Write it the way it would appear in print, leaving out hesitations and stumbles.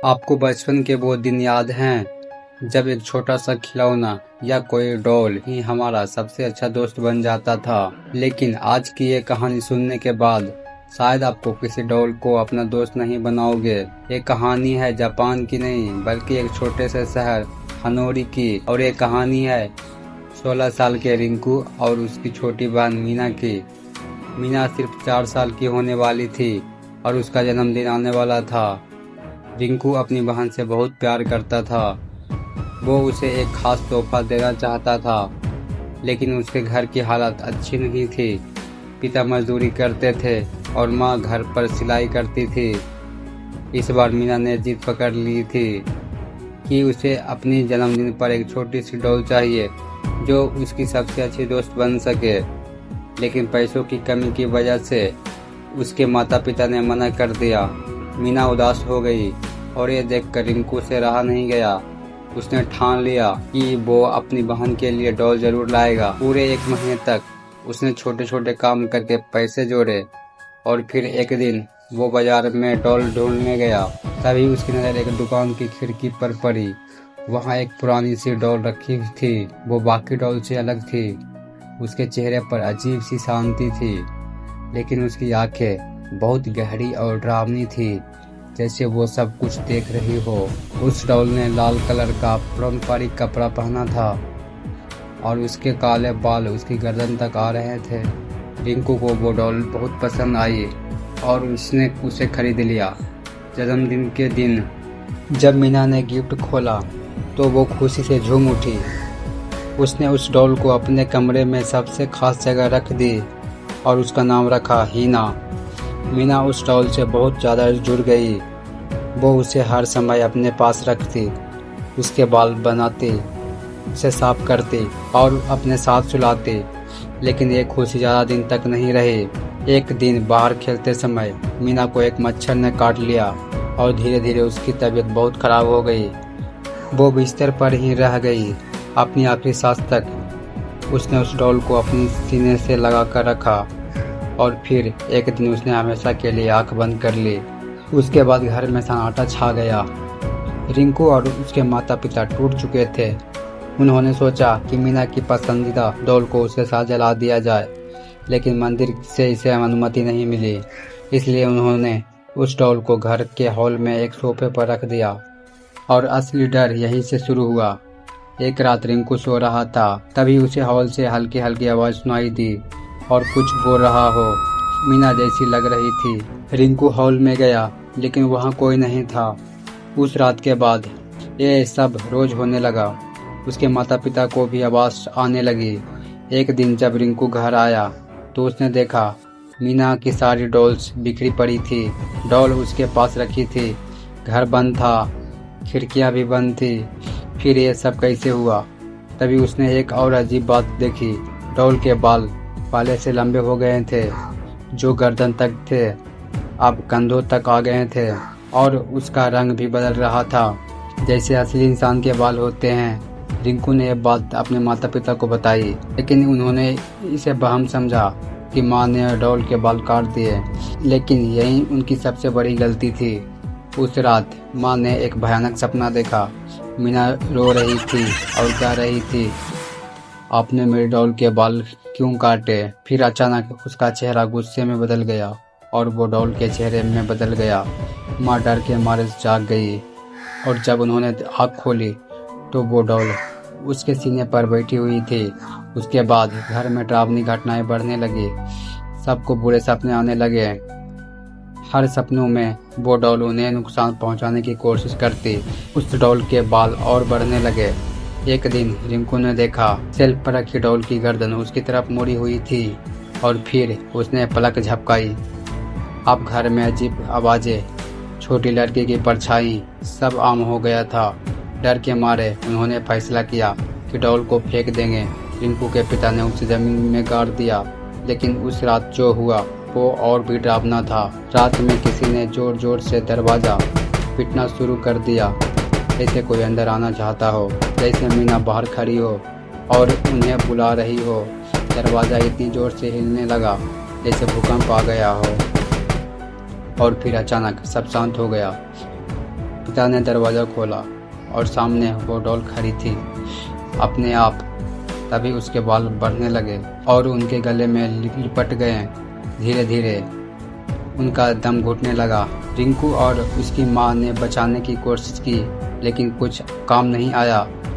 आपको बचपन के वो दिन याद हैं जब एक छोटा सा खिलौना या कोई डॉल ही हमारा सबसे अच्छा दोस्त बन जाता था। लेकिन आज की ये कहानी सुनने के बाद शायद आपको किसी डॉल को अपना दोस्त नहीं बनाओगे। ये कहानी है जापान की नहीं बल्कि एक छोटे से शहर हनोरी की, और ये कहानी है 16 साल के रिंकू और उसकी छोटी बहन मीना की। मीना सिर्फ 4 साल की होने वाली थी और उसका जन्मदिन आने वाला था। रिंकू अपनी बहन से बहुत प्यार करता था। वो उसे एक खास तोहफा देना चाहता था, लेकिन उसके घर की हालत अच्छी नहीं थी। पिता मजदूरी करते थे और माँ घर पर सिलाई करती थी। इस बार मीना ने जिद पकड़ ली थी कि उसे अपनी जन्मदिन पर एक छोटी सी डॉल चाहिए जो उसकी सबसे अच्छी दोस्त बन सके। लेकिन पैसों की कमी की वजह से उसके माता पिता ने मना कर दिया। मीना उदास हो गई और ये देखकर रिंकू से रहा नहीं गया। उसने ठान लिया कि वो अपनी बहन के लिए डॉल जरूर लाएगा। पूरे 1 महीने तक उसने छोटे छोटे काम करके पैसे जोड़े और फिर एक दिन वो बाजार में डॉल ढूंढने गया। तभी उसकी नज़र एक दुकान की खिड़की पर पड़ी। वहाँ एक पुरानी सी डॉल रखी थी। वो बाकी डॉल से अलग थी। उसके चेहरे पर अजीब सी शांति थी, लेकिन उसकी आंखें बहुत गहरी और डरावनी थी, जैसे वो सब कुछ देख रही हो। उस डॉल ने लाल कलर का पारंपरिक कपड़ा पहना था और उसके काले बाल उसकी गर्दन तक आ रहे थे। रिंकू को वो डॉल बहुत पसंद आई और उसने उसे खरीद लिया। जन्मदिन के दिन जब मीना ने गिफ्ट खोला तो वो खुशी से झूम उठी। उसने उस डॉल को अपने कमरे में सबसे खास जगह रख दी और उसका नाम रखा हीना। मीना उस डॉल से बहुत ज़्यादा जुड़ गई। वो उसे हर समय अपने पास रखती, उसके बाल बनाती, उसे साफ करती और अपने साथ सुलाती। लेकिन ये खुशी ज़्यादा दिन तक नहीं रही। एक दिन बाहर खेलते समय मीना को एक मच्छर ने काट लिया और धीरे धीरे उसकी तबीयत बहुत ख़राब हो गई। वो बिस्तर पर ही रह गई अपनी आखिरी सांस तक। उसने उस डॉल को अपने सीने से लगा कर रखा और फिर एक दिन उसने हमेशा के लिए आंख बंद कर ली। उसके बाद घर में सन्नाटा छा गया। रिंकू और उसके माता पिता टूट चुके थे। उन्होंने सोचा कि मीना की पसंदीदा डॉल को उसके साथ जला दिया जाए, लेकिन मंदिर से इसे अनुमति नहीं मिली। इसलिए उन्होंने उस डॉल को घर के हॉल में एक सोफे पर रख दिया और असली डर यहीं से शुरू हुआ। एक रात रिंकू सो रहा था, तभी उसे हॉल से हल्की हल्की आवाज़ सुनाई दी और कुछ बोल रहा हो मीना जैसी लग रही थी। रिंकू हॉल में गया, लेकिन वहाँ कोई नहीं था। उस रात के बाद ये सब रोज होने लगा। उसके माता पिता को भी आवाज़ आने लगी। एक दिन जब रिंकू घर आया तो उसने देखा मीना की सारी डॉल्स बिखरी पड़ी थी। डॉल उसके पास रखी थी, घर बंद था, खिड़कियाँ भी बंद थी। फिर ये सब कैसे हुआ? तभी उसने एक और अजीब बात देखी। डॉल के बाल पहले से लंबे हो गए थे, जो गर्दन तक थे अब कंधों तक आ गए थे, और उसका रंग भी बदल रहा था जैसे असली इंसान के बाल होते हैं। रिंकू ने यह बात अपने माता पिता को बताई, लेकिन उन्होंने इसे वहम समझा कि माँ ने डॉल के बाल काट दिए। लेकिन यही उनकी सबसे बड़ी गलती थी। उस रात माँ ने एक भयानक सपना देखा। मीना रो रही थी और कह रही थी, आपने मेरे डॉल के बाल क्यों काटे? फिर अचानक उसका चेहरा गुस्से में बदल गया और वो डॉल के चेहरे में बदल गया। माँ डर के मारे जाग गई और जब उन्होंने आँख खोली तो वो डॉल उसके सीने पर बैठी हुई थी। उसके बाद घर में डरावनी घटनाएं बढ़ने लगी। सबको बुरे सपने आने लगे। हर सपनों में वो डॉल उन्हें नुकसान पहुंचाने की कोशिश करती। उस डॉल के बाल और बढ़ने लगे। एक दिन रिंकू ने देखा सेल्फ पर रखी डॉल की गर्दन उसकी तरफ मुड़ी हुई थी और फिर उसने पलक झपकाई। अब घर में अजीब आवाजें, छोटी लड़की की परछाई, सब आम हो गया था। डर के मारे उन्होंने फैसला किया कि डॉल को फेंक देंगे। रिंकू के पिता ने उसे जमीन में गाड़ दिया। लेकिन उस रात जो हुआ वो और भी डरावना था। रात में किसी ने जोर जोर से दरवाज़ा पीटना शुरू कर दिया, जैसे कोई अंदर आना चाहता हो, जैसे मीना बाहर खड़ी हो और उन्हें बुला रही हो। दरवाज़ा इतनी ज़ोर से हिलने लगा जैसे भूकंप आ गया हो। और फिर अचानक सब शांत हो गया। पिता ने दरवाज़ा खोला और सामने वो डॉल खड़ी थी अपने आप। तभी उसके बाल बढ़ने लगे और उनके गले में लिपट गए। धीरे धीरे उनका दम घुटने लगा। रिंकू और उसकी माँ ने बचाने की कोशिश की, लेकिन कुछ काम नहीं आया।